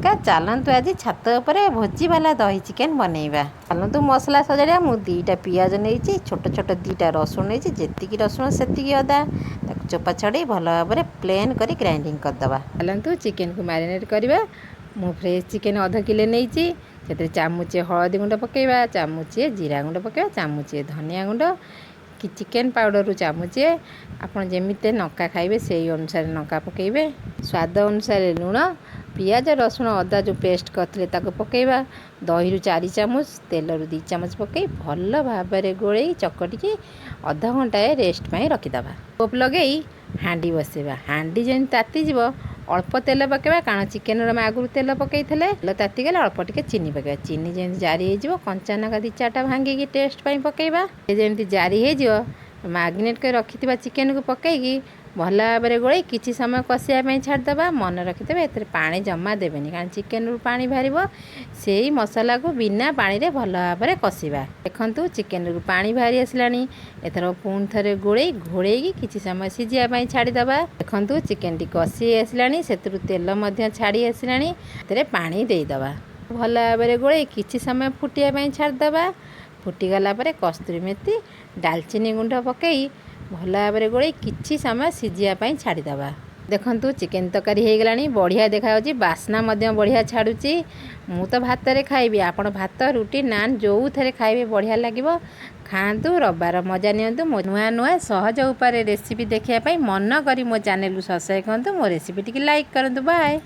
नमस्कार चलतु आज छात उपरे भोजी वाला दही चिकेन बनैबा। चलतु मसला सजाड़ा। मु दीटा पियाज नहीं छोट छोट दीटा रसुण नहीं जी रसुण से अदा चोपा छड़े भल भाव में प्लेन कर ग्राइंडिंग करदे। चलतु चिकेन को मैरिनेट करवा। मु फ्रेश चिकेन आधा किलो नहीं चामुचे हलदी गुंड पकेबा, चामुचे जीरा गुंड पकेबा, चामुचे धनिया गुंड कि चिकेन पाउडर रु चामुचे आपन जेमिते नका खाइबे से अनुसार नका पकेबे। स्वाद अनुसार लुण, पियाज रसुण अदा जो पेस्ट करते पकेबा। दही रु 4 चामच, तेल रु 2 चामच पकई भल भाव में गोले चकटिकी अधा घंटाए रेस्ट में रखीदबा। टोप लगे हांडी बसेबा। हांडी जेन तातीज अल्प तेल पकेबा कारण चिकेन आगुरी तेल पकई तेल तातीगले अल्प टिके चीनी पकेबा। चीनी जेमती जारी हो कंचा नका 2-4टा भांगी टेस्ट पाई पकेबा। जेमती जारी हो मैरिनेट कर रखिथिबा चिकेन को पकईकी भल भाव में गोले किछि समय कषिया छाड़दबा। मन रखिथे एत पानी जमा देवेनि कारण चिकेन रु पानी बाहर से मसला को बिना पानी रे भल भाव में कषिबा। देखंतु चिकेन रु पानी बाहरी आसलानी। एथर पुणी थे गोले घोड़े किछि समय सिझिया छाड़ीदबा। देखंतु चिकेन टी कषि आसलानी सेतरु तेल मध्य छाड़ी आसलानी। एतरे पानी देईदबा भल भाव में गोले किछि समय फुटिया छाड़दबा। फुटीगला पर कस्तूरी मेथी डालचीनी गुंड पकई भल भाव में गोले किछि समय सिझिया छाड़ीदबा। देखंतु चिकेन तकारी हो गलानी बढ़िया देखा बास्ना मध्य बढ़िया छाड़ुची। मु तो भात रे खाइबी, आपण भात रुटी नान जो थे खाइबे बढ़िया लगिबो। खातु रबार मजा नियंतु। मो नुआ नुआ सहज उपाय रेसिपी देखिया मन करी मो चैनल सब्सक्राइब करंतु। मो रेसिपी टी लाइक करंतु। बाय।